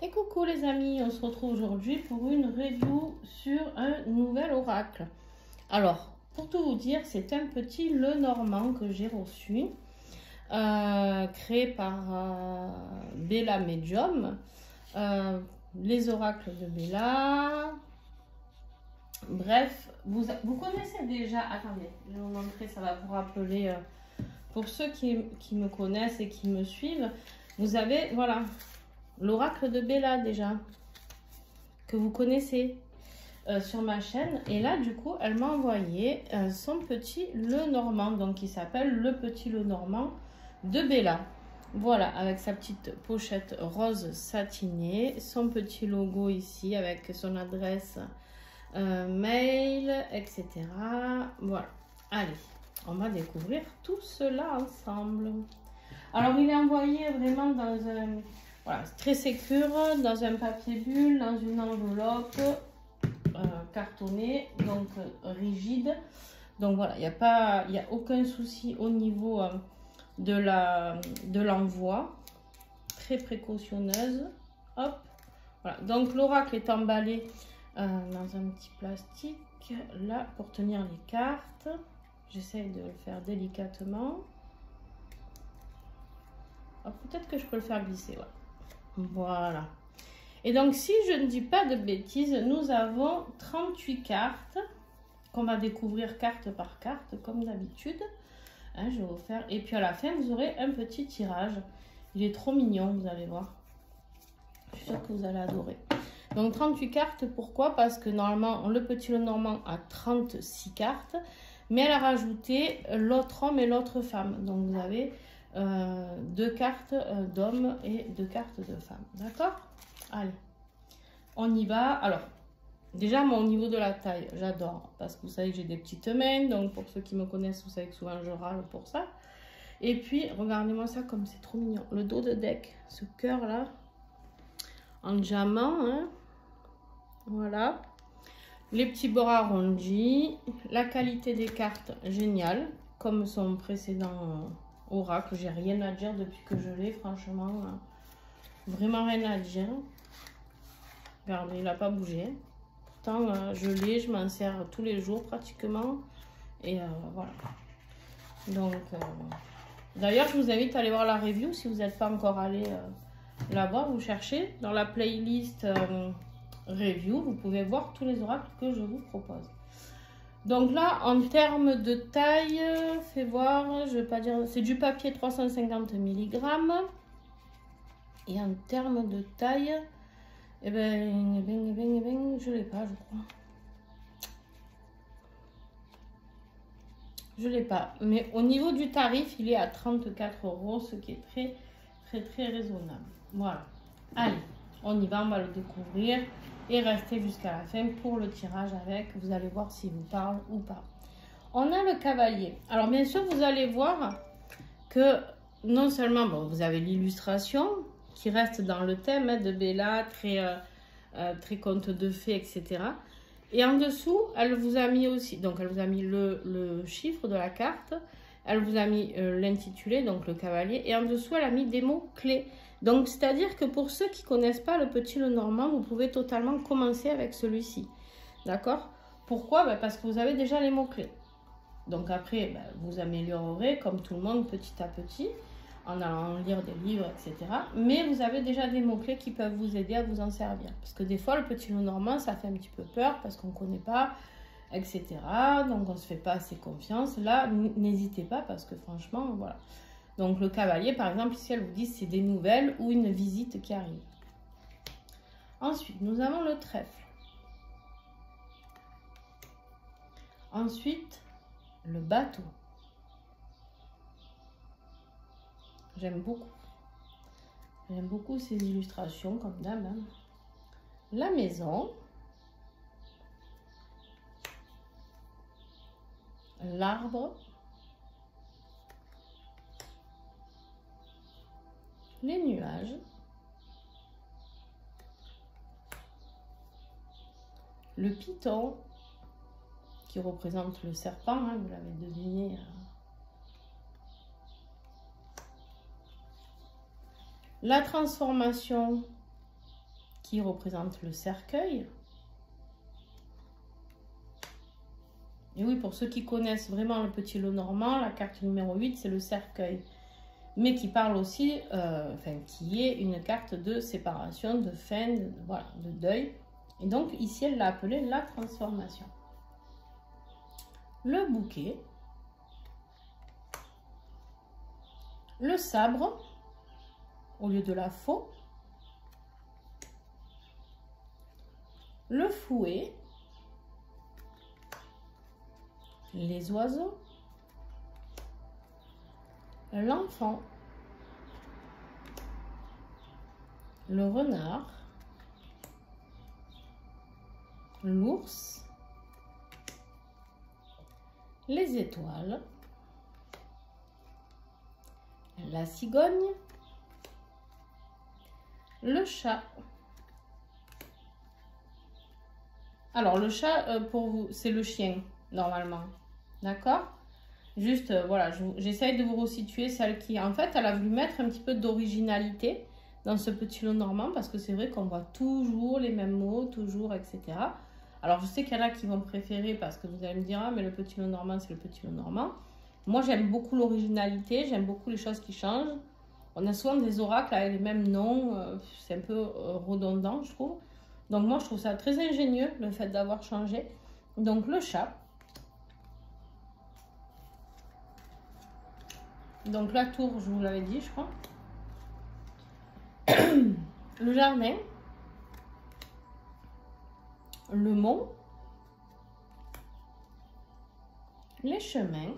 Et coucou les amis, on se retrouve aujourd'hui pour une review sur un nouvel oracle. Alors, pour tout vous dire, c'est un petit Lenormand que j'ai reçu, créé par Bella Medium, les oracles de Bella. Bref, vous connaissez déjà, attendez, je vais vous montrer, ça va vous rappeler, pour ceux qui me connaissent et qui me suivent, vous avez, voilà, l'oracle de Bella déjà, que vous connaissez sur ma chaîne. Et là, du coup, elle m'a envoyé son petit Lenormand, donc il s'appelle le petit Lenormand de Bella. Voilà, avec sa petite pochette rose satinée, son petit logo ici avec son adresse mail, etc. Voilà, allez, on va découvrir tout cela ensemble. Alors, il est envoyé vraiment dans un... Voilà, très sécure, dans un papier bulle, dans une enveloppe cartonnée, donc rigide. Donc voilà, il n'y a aucun souci au niveau de l'envoi. Très précautionneuse. Hop, voilà. Donc l'oracle est emballé dans un petit plastique, là, pour tenir les cartes. J'essaie de le faire délicatement. Peut-être que je peux le faire glisser, ouais. Voilà. Et donc, si je ne dis pas de bêtises, nous avons 38 cartes qu'on va découvrir carte par carte, comme d'habitude. Hein, je vais vous faire. Et puis à la fin, vous aurez un petit tirage. Il est trop mignon, vous allez voir. Je suis sûre que vous allez adorer. Donc, 38 cartes, pourquoi? Parce que normalement, le petit Lenormand a 36 cartes, mais elle a rajouté l'autre homme et l'autre femme. Donc, vous avez... 2 cartes d'hommes et 2 cartes de femmes, d'accord? Allez, on y va. Alors, déjà, moi, au niveau de la taille, j'adore, parce que vous savez que j'ai des petites mains, donc pour ceux qui me connaissent, vous savez que souvent je râle pour ça. Et puis, regardez-moi ça comme c'est trop mignon. Le dos de deck, ce cœur là, en diamant, hein. Voilà. Les petits bords arrondis, la qualité des cartes, géniale, comme son précédent oracle. J'ai rien à dire depuis que je l'ai, franchement, vraiment rien à dire. Regardez, il n'a pas bougé. Pourtant, je l'ai, je m'en sers tous les jours pratiquement. Et voilà. Donc, d'ailleurs, je vous invite à aller voir la review si vous n'êtes pas encore allé la voir. Vous cherchez dans la playlist review, vous pouvez voir tous les oracles que je vous propose. Donc là, en termes de taille, fais voir, je vais pas dire, c'est du papier 350 mg. Et en termes de taille, eh ben, je l'ai pas, je crois. Je l'ai pas. Mais au niveau du tarif, il est à 34 €, ce qui est très raisonnable. Voilà. Allez, on y va, on va le découvrir. Et restez jusqu'à la fin pour le tirage avec. Vous allez voir s'il vous parle ou pas. On a le cavalier. Alors bien sûr, vous allez voir que non seulement vous avez l'illustration qui reste dans le thème de Bella, très conte de fées, etc. Et en dessous, elle vous a mis aussi, donc elle vous a mis le chiffre de la carte. Elle vous a mis l'intitulé, donc le cavalier. Et en dessous, elle a mis des mots clés. Donc, c'est-à-dire que pour ceux qui ne connaissent pas le petit Lenormand, vous pouvez totalement commencer avec celui-ci. D'accord? Pourquoi? Parce que vous avez déjà les mots-clés. Donc après, vous améliorerez, comme tout le monde, petit à petit, en allant lire des livres, etc. Mais vous avez déjà des mots-clés qui peuvent vous aider à vous en servir. Parce que des fois, le petit Lenormand, ça fait un petit peu peur, parce qu'on ne connaît pas, etc. Donc, on ne se fait pas assez confiance. Là, n'hésitez pas, parce que franchement, voilà. Donc, le cavalier, par exemple, ici, elle vous dit c'est des nouvelles ou une visite qui arrive. Ensuite, nous avons le trèfle. Ensuite, le bateau. J'aime beaucoup. J'aime beaucoup ces illustrations, comme d'hab. Hein. La maison. L'arbre. Les nuages, le python qui représente le serpent, hein, vous l'avez deviné. La transformation qui représente le cercueil. Et oui, pour ceux qui connaissent vraiment le petit lot normand, la carte numéro 8, c'est le cercueil. Mais qui parle aussi, qui est une carte de séparation, de fin, voilà, de deuil. Et donc, ici, elle l'a appelé la transformation. Le bouquet. Le sabre, au lieu de la faux. Le fouet. Les oiseaux, l'enfant, le renard, l'ours, les étoiles, la cigogne, le chat. Alors le chat, pour vous, c'est le chien, normalement. D'accord? Juste, voilà, j'essaye de vous resituer celle qui, en fait, elle a voulu mettre un petit peu d'originalité dans ce petit lot normand, parce que c'est vrai qu'on voit toujours les mêmes mots, toujours, etc. Alors, je sais qu'il y en a qui vont préférer, parce que vous allez me dire, ah, mais le petit lot normand, c'est le petit lot normand. Moi, j'aime beaucoup l'originalité, j'aime beaucoup les choses qui changent. On a souvent des oracles avec les mêmes noms, c'est un peu redondant, je trouve. Donc, moi, je trouve ça très ingénieux, le fait d'avoir changé. Donc, le chat. Donc la tour, je vous l'avais dit, je crois. Le jardin. Le mont. Les chemins.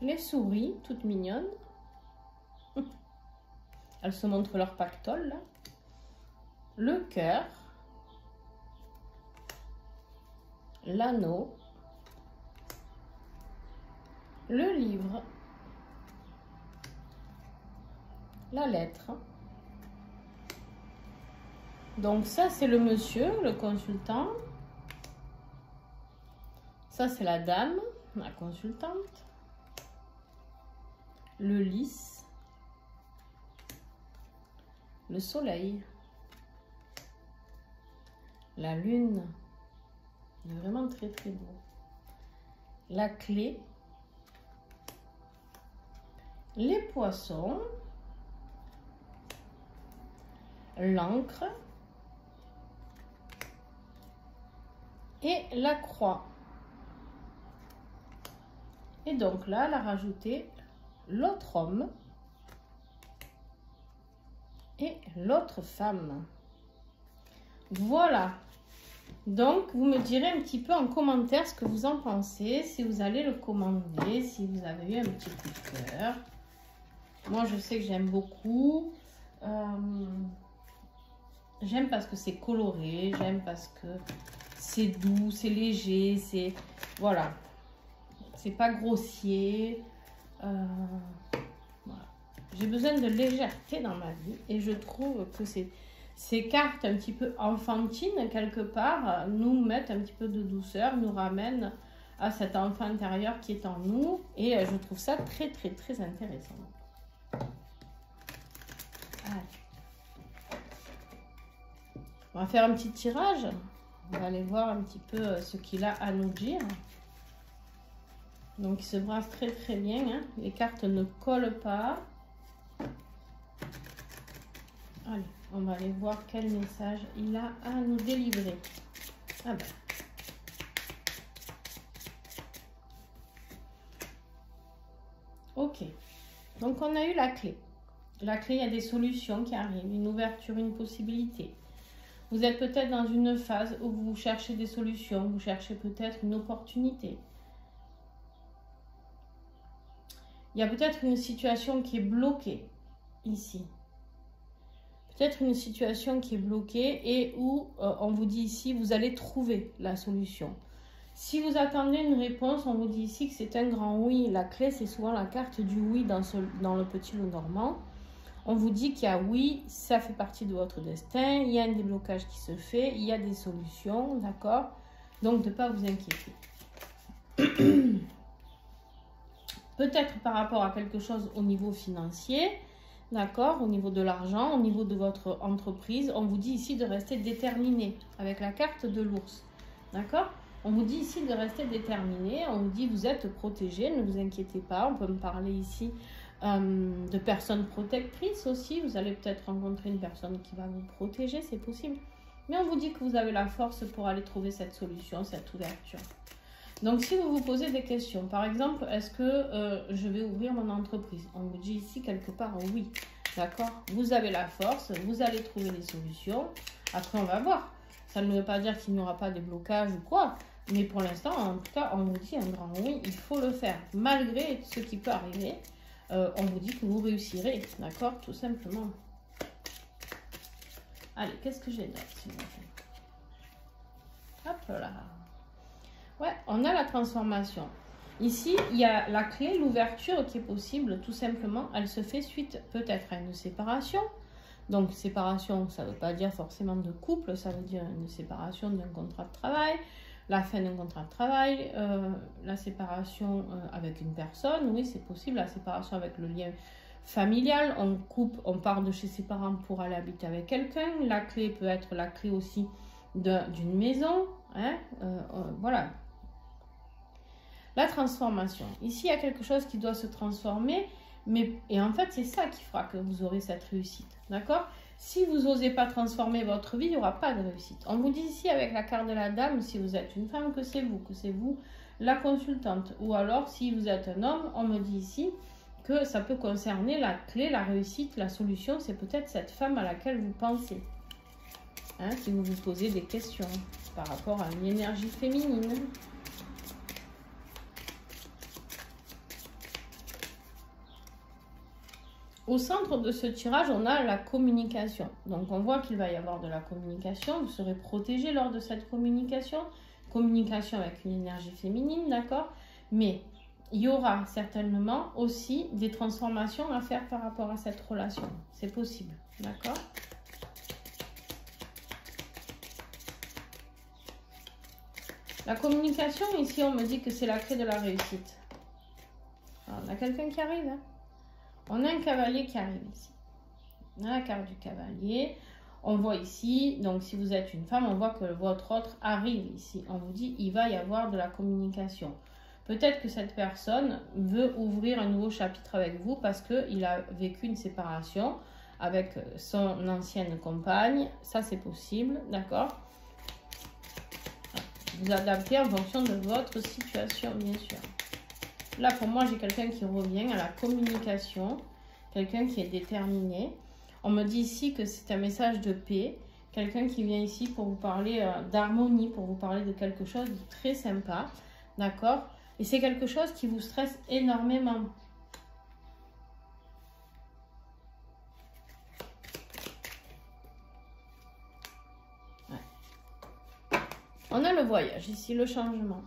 Les souris, toutes mignonnes. Elles se montrent leur pactole, là. Le cœur. L'anneau. Le livre, la lettre. Donc ça, c'est le monsieur, le consultant. Ça, c'est la dame, la consultante. Le lys. Le soleil. La lune. Il est vraiment très, très beau. La clé. Les poissons, l'encre et la croix. Et donc là, elle a rajouté l'autre homme et l'autre femme. Voilà. Donc, vous me direz un petit peu en commentaire ce que vous en pensez, si vous allez le commander, si vous avez eu un petit coup de cœur. Moi, je sais que j'aime beaucoup. J'aime parce que c'est coloré. J'aime parce que c'est doux, c'est léger. C'est voilà. C'est pas grossier. Voilà. J'ai besoin de légèreté dans ma vie. Et je trouve que ces cartes un petit peu enfantines, quelque part, nous mettent un petit peu de douceur, nous ramènent à cet enfant intérieur qui est en nous. Et je trouve ça très, très, très intéressant. On va faire un petit tirage. On va aller voir un petit peu ce qu'il a à nous dire. Donc, il se brasse très très bien. Hein. Les cartes ne collent pas. Allez, on va aller voir quel message il a à nous délivrer. Ah ben. Ok. Donc, on a eu la clé. La clé, il y a des solutions qui arrivent, une ouverture, une possibilité. Vous êtes peut-être dans une phase où vous cherchez des solutions, vous cherchez peut-être une opportunité. Il y a peut-être une situation qui est bloquée ici. Peut-être une situation qui est bloquée et où on vous dit ici, vous allez trouver la solution. Si vous attendez une réponse, on vous dit ici que c'est un grand oui. La clé, c'est souvent la carte du oui dans le petit lot normand. On vous dit qu'il y a oui, ça fait partie de votre destin, il y a un déblocage qui se fait, il y a des solutions, d'accord? Donc, de ne pas vous inquiéter. Peut-être par rapport à quelque chose au niveau financier, d'accord, au niveau de l'argent, au niveau de votre entreprise. On vous dit ici de rester déterminé avec la carte de l'ours, d'accord. On vous dit ici de rester déterminé, on vous dit vous êtes protégé, ne vous inquiétez pas. On peut me parler ici de personnes protectrices aussi. Vous allez peut-être rencontrer une personne qui va vous protéger, c'est possible. Mais on vous dit que vous avez la force pour aller trouver cette solution, cette ouverture. Donc, si vous vous posez des questions, par exemple, est-ce que je vais ouvrir mon entreprise? On vous dit ici quelque part oui, d'accord? Vous avez la force, vous allez trouver des solutions. Après, on va voir. Ça ne veut pas dire qu'il n'y aura pas de blocage ou quoi. Mais pour l'instant, en tout cas, on vous dit un grand oui, il faut le faire. Malgré ce qui peut arriver, on vous dit que vous réussirez, d'accord? Tout simplement. Allez, qu'est-ce que j'ai d'autre, s'il vous plaît? Hop là. Ouais, on a la transformation. Ici, il y a la clé, l'ouverture qui est possible, tout simplement. Elle se fait suite peut-être à une séparation. Donc, séparation, ça ne veut pas dire forcément de couple, ça veut dire une séparation d'un contrat de travail, la fin d'un contrat de travail, la séparation avec une personne, oui, c'est possible, la séparation avec le lien familial, on coupe, on part de chez ses parents pour aller habiter avec quelqu'un. La clé peut être la clé aussi d'une maison, hein, voilà. La transformation. Ici, il y a quelque chose qui doit se transformer, et en fait, c'est ça qui fera que vous aurez cette réussite, d'accord? Si vous n'osez pas transformer votre vie, il n'y aura pas de réussite. On vous dit ici, avec la carte de la dame, si vous êtes une femme, que c'est vous la consultante. Ou alors, si vous êtes un homme, on me dit ici que ça peut concerner la clé, la réussite, la solution, c'est peut-être cette femme à laquelle vous pensez. Hein, si vous vous posez des questions par rapport à une énergie féminine. Au centre de ce tirage, on a la communication. Donc, on voit qu'il va y avoir de la communication. Vous serez protégé lors de cette communication. Communication avec une énergie féminine, d'accord? Mais il y aura certainement aussi des transformations à faire par rapport à cette relation. C'est possible, d'accord? La communication, ici, on me dit que c'est la clé de la réussite. Alors, on a quelqu'un qui arrive, hein? On a un cavalier qui arrive ici. On a la carte du cavalier. On voit ici, donc si vous êtes une femme, on voit que votre autre arrive ici. On vous dit, il va y avoir de la communication. Peut-être que cette personne veut ouvrir un nouveau chapitre avec vous parce qu'il a vécu une séparation avec son ancienne compagne. Ça, c'est possible, d'accord? Vous adaptez en fonction de votre situation, bien sûr. Là, pour moi, j'ai quelqu'un qui revient à la communication, quelqu'un qui est déterminé. On me dit ici que c'est un message de paix, quelqu'un qui vient ici pour vous parler d'harmonie, pour vous parler de quelque chose de très sympa, d'accord? Et c'est quelque chose qui vous stresse énormément. Ouais. On a le voyage ici, le changement.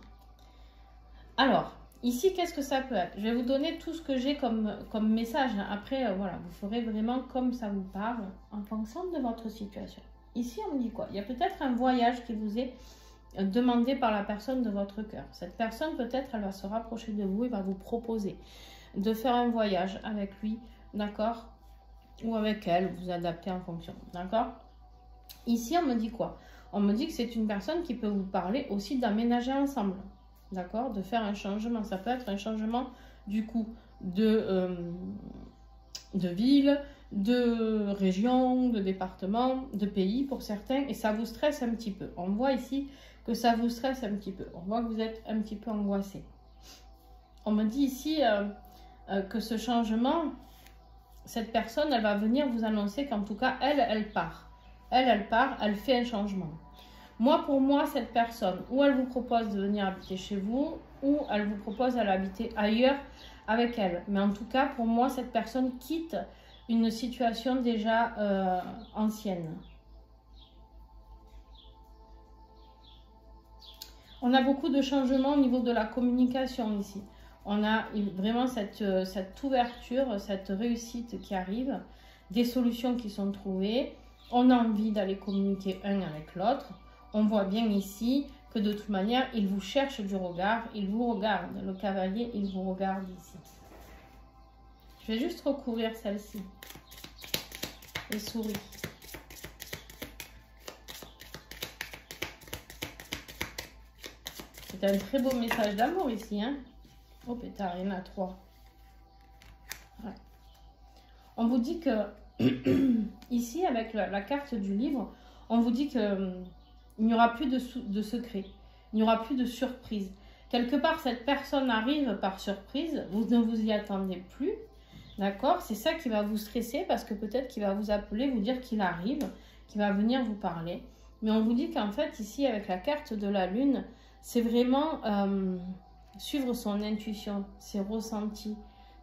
Alors, ici, qu'est-ce que ça peut être? Je vais vous donner tout ce que j'ai comme message. Après, voilà, vous ferez vraiment comme ça vous parle en fonction de votre situation. Ici, on me dit quoi? Il y a peut-être un voyage qui vous est demandé par la personne de votre cœur. Cette personne, peut-être, elle va se rapprocher de vous et va vous proposer de faire un voyage avec lui, d'accord? Ou avec elle, vous adaptez en fonction, d'accord? Ici, on me dit quoi? On me dit que c'est une personne qui peut vous parler aussi d'aménager ensemble. D'accord, de faire un changement. Ça peut être un changement du coup de ville, de région, de département, de pays pour certains. Et ça vous stresse un petit peu. On voit ici que ça vous stresse un petit peu. On voit que vous êtes un petit peu angoissé. On me dit ici que ce changement, cette personne, elle va venir vous annoncer qu'en tout cas, elle part. Elle part, elle fait un changement. Moi, pour moi, cette personne, ou elle vous propose de venir habiter chez vous, ou elle vous propose d'aller habiter ailleurs avec elle. Mais en tout cas, pour moi, cette personne quitte une situation déjà ancienne. On a beaucoup de changements au niveau de la communication ici. On a vraiment cette ouverture, cette réussite qui arrive, des solutions qui sont trouvées. On a envie d'aller communiquer un avec l'autre. On voit bien ici que de toute manière, il vous cherche du regard, il vous regarde. Le cavalier, il vous regarde ici. Je vais juste recouvrir celle-ci. et souris. C'est un très beau message d'amour ici, hein. Oh pétard, il y en a 3. Ouais. On vous dit que, ici, avec la carte du livre, on vous dit que il n'y aura plus de secret, il n'y aura plus de surprise. Quelque part, cette personne arrive par surprise, vous ne vous y attendez plus, d'accord? C'est ça qui va vous stresser parce que peut-être qu'il va vous appeler, vous dire qu'il arrive, qu'il va venir vous parler. Mais on vous dit qu'en fait, ici, avec la carte de la lune, c'est vraiment suivre son intuition, ses ressentis,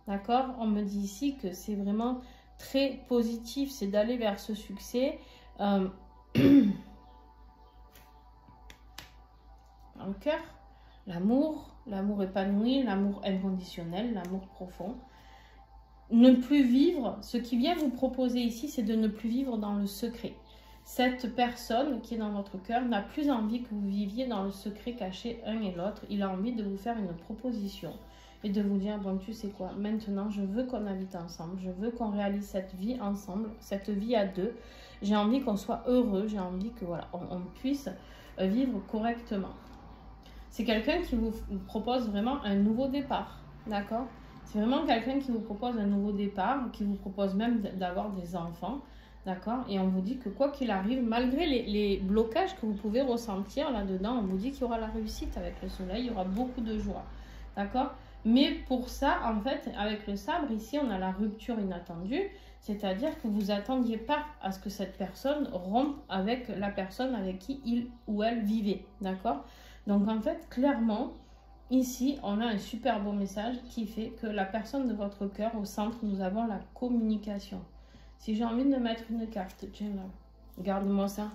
d'accord? On me dit ici que c'est vraiment très positif, c'est d'aller vers ce succès. Dans le cœur, l'amour épanoui, l'amour inconditionnel, l'amour profond. Ne plus vivre, ce qui vient vous proposer ici, c'est de ne plus vivre dans le secret. Cette personne qui est dans votre cœur n'a plus envie que vous viviez dans le secret caché un et l'autre. Il a envie de vous faire une proposition et de vous dire, bon, tu sais quoi, maintenant je veux qu'on habite ensemble, je veux qu'on réalise cette vie ensemble, cette vie à deux. J'ai envie qu'on soit heureux, j'ai envie que voilà, on puisse vivre correctement. C'est quelqu'un qui vous propose vraiment un nouveau départ, d'accord? C'est vraiment quelqu'un qui vous propose un nouveau départ, qui vous propose même d'avoir des enfants, d'accord? Et on vous dit que quoi qu'il arrive, malgré les blocages que vous pouvez ressentir là-dedans, on vous dit qu'il y aura la réussite avec le soleil, il y aura beaucoup de joie, d'accord? Mais pour ça, en fait, avec le sabre, ici, on a la rupture inattendue, c'est-à-dire que vous n'attendiez pas à ce que cette personne rompe avec la personne avec qui il ou elle vivait, d'accord? Donc en fait, clairement, ici, on a un super beau message qui fait que la personne de votre cœur, au centre, nous avons la communication. Si j'ai envie de mettre une carte, tiens là, regarde-moi ça.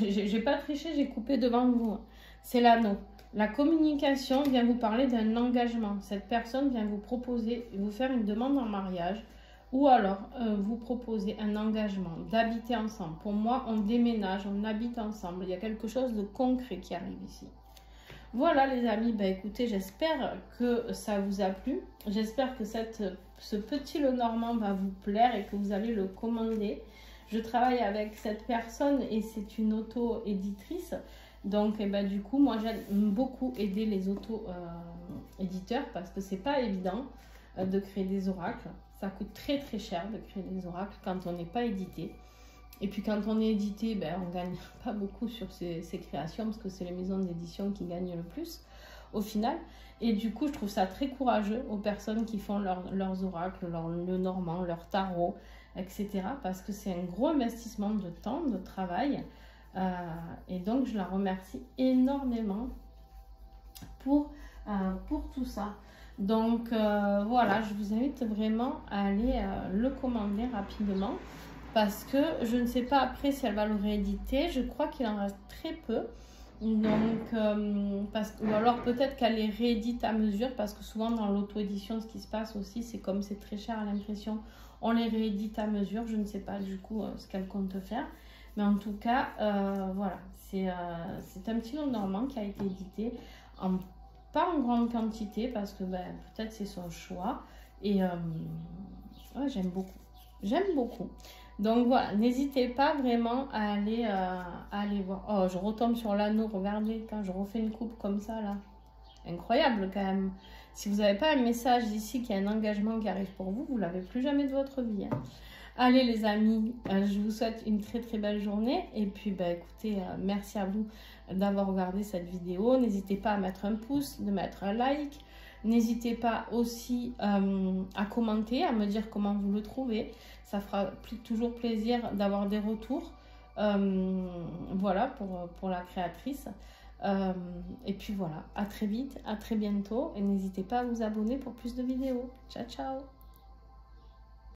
J'ai pas triché, j'ai coupé devant vous. C'est l'anneau. La communication vient vous parler d'un engagement. Cette personne vient vous proposer, vous faire une demande en mariage ou alors vous proposer un engagement d'habiter ensemble. Pour moi, on déménage, on habite ensemble. Il y a quelque chose de concret qui arrive ici. Voilà les amis, bah écoutez, j'espère que ça vous a plu. J'espère que ce petit Lenormand va vous plaire et que vous allez le commander. Je travaille avec cette personne et c'est une auto-éditrice. Donc eh ben, du coup, moi j'aime beaucoup aider les auto-éditeurs parce que c'est pas évident de créer des oracles. Ça coûte très très cher de créer des oracles quand on n'est pas édité. Et puis quand on est édité, ben, on ne gagne pas beaucoup sur ces créations parce que c'est les maisons d'édition qui gagnent le plus au final. Et du coup, je trouve ça très courageux aux personnes qui font leurs oracles, le normand, leur tarot, etc. Parce que c'est un gros investissement de temps, de travail. Et donc, je la remercie énormément pour tout ça. Donc, voilà, je vous invite vraiment à aller le commander rapidement. Parce que je ne sais pas après si elle va le rééditer. Je crois qu'il en reste très peu. Donc, ou alors peut-être qu'elle les réédite à mesure. Parce que souvent dans l'auto-édition, ce qui se passe aussi, c'est comme c'est très cher à l'impression, on les réédite à mesure. Je ne sais pas du coup ce qu'elle compte faire. Mais en tout cas, voilà. C'est un petit Lenormand qui a été édité. Pas en grande quantité parce que ben, peut-être c'est son choix. Et ouais, j'aime beaucoup. J'aime beaucoup. Donc voilà, n'hésitez pas vraiment à aller voir. Oh, je retombe sur l'anneau, regardez, quand je refais une coupe comme ça, là. Incroyable quand même. Si vous n'avez pas un message ici, qu'il y a un engagement qui arrive pour vous, vous ne l'avez plus jamais de votre vie. Hein. Allez les amis, je vous souhaite une très très belle journée. Et puis, bah, écoutez, merci à vous d'avoir regardé cette vidéo. N'hésitez pas à mettre un pouce, de mettre un like. N'hésitez pas aussi à commenter, à me dire comment vous le trouvez. Ça fera toujours plaisir d'avoir des retours. Voilà, pour la créatrice. Et puis voilà, à très vite, à très bientôt. Et n'hésitez pas à vous abonner pour plus de vidéos. Ciao, ciao!